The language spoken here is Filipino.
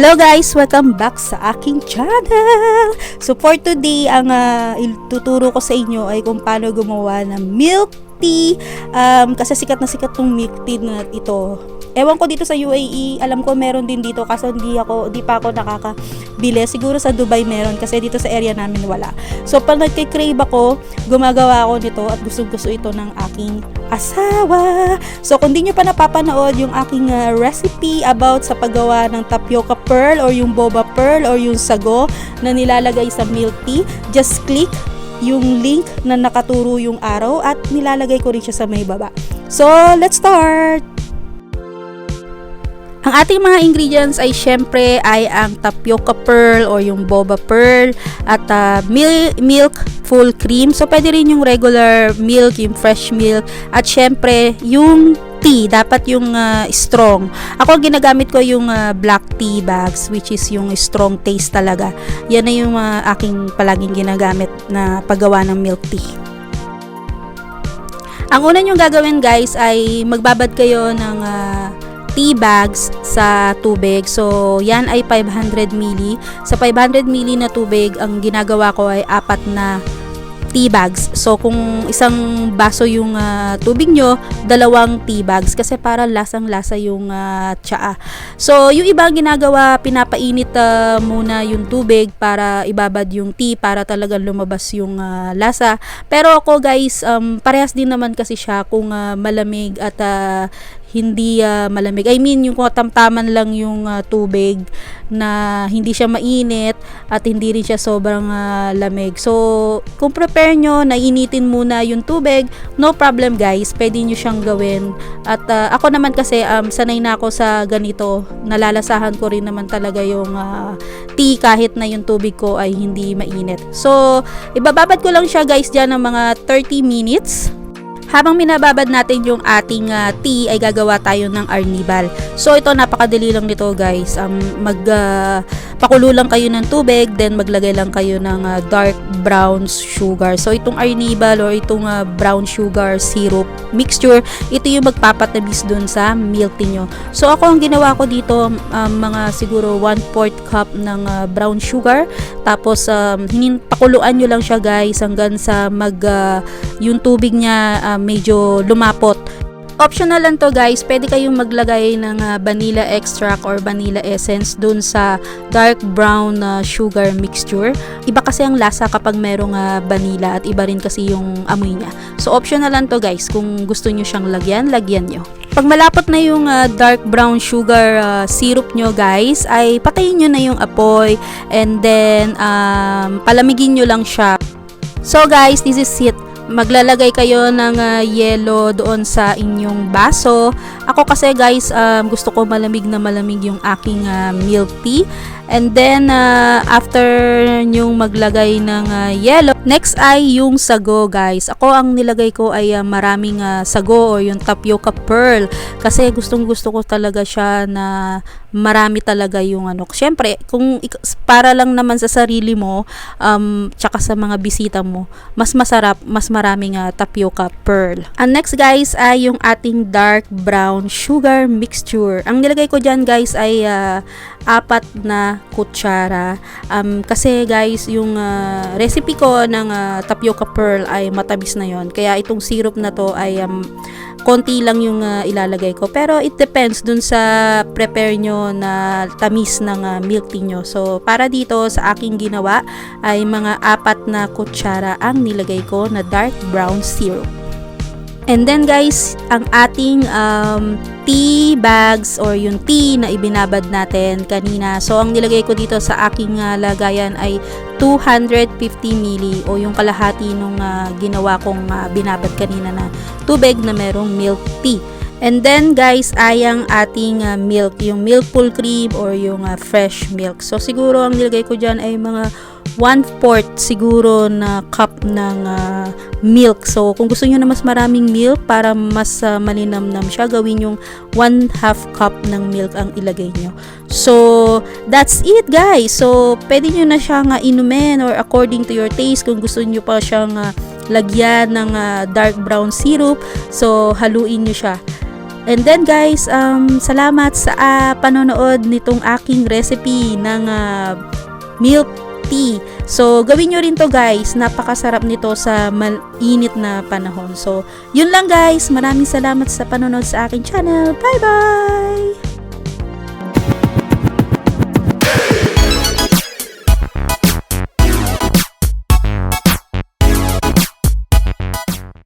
Hello guys! Welcome back sa aking channel! So for today, ang ituturo ko sa inyo ay kung paano gumawa ng milk tea. Kasi sikat na sikat tong milk tea na ito. Ewan ko dito sa UAE, alam ko meron din dito kaso di pa ako nakakabili. Siguro sa Dubai meron kasi dito sa area namin wala. So pag nagki-crave ako, gumagawa ako nito at gustong-gusto ito ng aking asawa. So kung di nyo pa napapanood yung aking recipe about sa paggawa ng tapioca pearl or yung boba pearl or yung sago na nilalagay sa milk tea, just click yung link na nakaturo yung arrow at nilalagay ko rin siya sa may baba. So let's start! Ang ating mga ingredients ay syempre ay ang tapioca pearl or yung boba pearl at milk full cream. So pwede rin yung regular milk, yung fresh milk at syempre yung tea, dapat yung strong. Ako ginagamit ko yung black tea bags which is yung strong taste talaga. Yan na yung aking palaging ginagamit na paggawa ng milk tea. Ang una nyong gagawin guys ay magbabad kayo ng tea bags sa tubig. So, yan ay 500 ml. Sa 500 ml na tubig, ang ginagawa ko ay 4 na tea bags. So, kung isang baso yung tubig nyo, 2 tea bags kasi para lasang-lasa yung tsaa. So, yung iba ginagawa, pinapainit muna yung tubig para ibabad yung tea para talagang lumabas yung lasa. Pero ako guys, parehas din naman kasi siya kung malamig at hindi malamig. I mean, yung tamtaman lang yung tubig na hindi siya mainit at hindi rin siya sobrang lamig. So, kung prepare nyo, nainitin muna yung tubig, no problem guys. Pwede nyo siyang gawin. At ako naman kasi, sanay na ako sa ganito. Nalalasahan ko rin naman talaga yung tea kahit na yung tubig ko ay hindi mainit. So, ibababad ko lang siya guys dyan ng mga 30 minutes. Habang minababad natin yung ating tea ay gagawa tayo ng arnibal. So ito napakadali lang nito guys. Pakulo lang kayo ng tubig, then maglagay lang kayo ng dark brown sugar. So itong arnibal or itong brown sugar syrup mixture, ito yung magpapatamis dun sa milk tea nyo. So ako ang ginawa ko dito, mga siguro 1/4 cup ng brown sugar. Tapos pakuluan nyo lang siya guys hanggang sa yung tubig niya medyo lumapot. Optional lang to guys, pwede kayong maglagay ng vanilla extract or vanilla essence dun sa dark brown sugar mixture. Iba kasi ang lasa kapag merong vanilla at iba rin kasi yung amoy niya. So optional lang to guys, kung gusto nyo siyang lagyan, lagyan nyo. Pag malapot na yung dark brown sugar syrup nyo guys, ay patayin nyo na yung apoy and then palamigin nyo lang siya. So guys, this is it. Maglalagay kayo ng yelo doon sa inyong baso. Ako kasi guys, gusto ko malamig na malamig yung aking milk tea. And then, after nyong maglagay ng yelo, next ay yung sago guys. Ako ang nilagay ko ay maraming sago or yung tapioca pearl. Kasi gustong gusto ko talaga siya na marami talaga yung Siyempre, kung para lang naman sa sarili mo, tsaka sa mga bisita mo, mas masarap, mas maraming tapioca pearl. And next guys ay yung ating dark brown sugar mixture. Ang nilagay ko dyan guys ay 4 na kutsara. Kasi guys, yung recipe ko ng tapioca pearl ay matamis na yon. Kaya itong syrup na to ay konti lang yung ilalagay ko. Pero it depends dun sa prepare nyo na tamis ng milk tea nyo. So, para dito sa aking ginawa ay mga 4 na kutsara ang nilagay ko na dark brown syrup. And then guys, ang ating tea bags or yung tea na ibinabad natin kanina. So, ang nilagay ko dito sa aking lagayan ay 250 ml o yung kalahati nung ginawa kong binabad kanina na tubig na merong milk tea. And then guys, ay ang ating milk, yung milk full cream or yung fresh milk. So, siguro ang nilagay ko dyan ay mga 1/4 siguro na cup ng milk. So, kung gusto nyo na mas maraming milk para mas malinamnam siya, gawin yung 1/2 cup ng milk ang ilagay nyo. So, that's it guys. So, pwede nyo na siyang inumin or according to your taste. Kung gusto nyo pa siyang lagyan ng dark brown syrup, so haluin nyo siya. And then guys, salamat sa panonood nitong aking recipe ng milk tea. So, gawin nyo rin to guys. Napakasarap nito sa mainit na panahon. So, yun lang guys. Maraming salamat sa panonood sa aking channel. Bye-bye!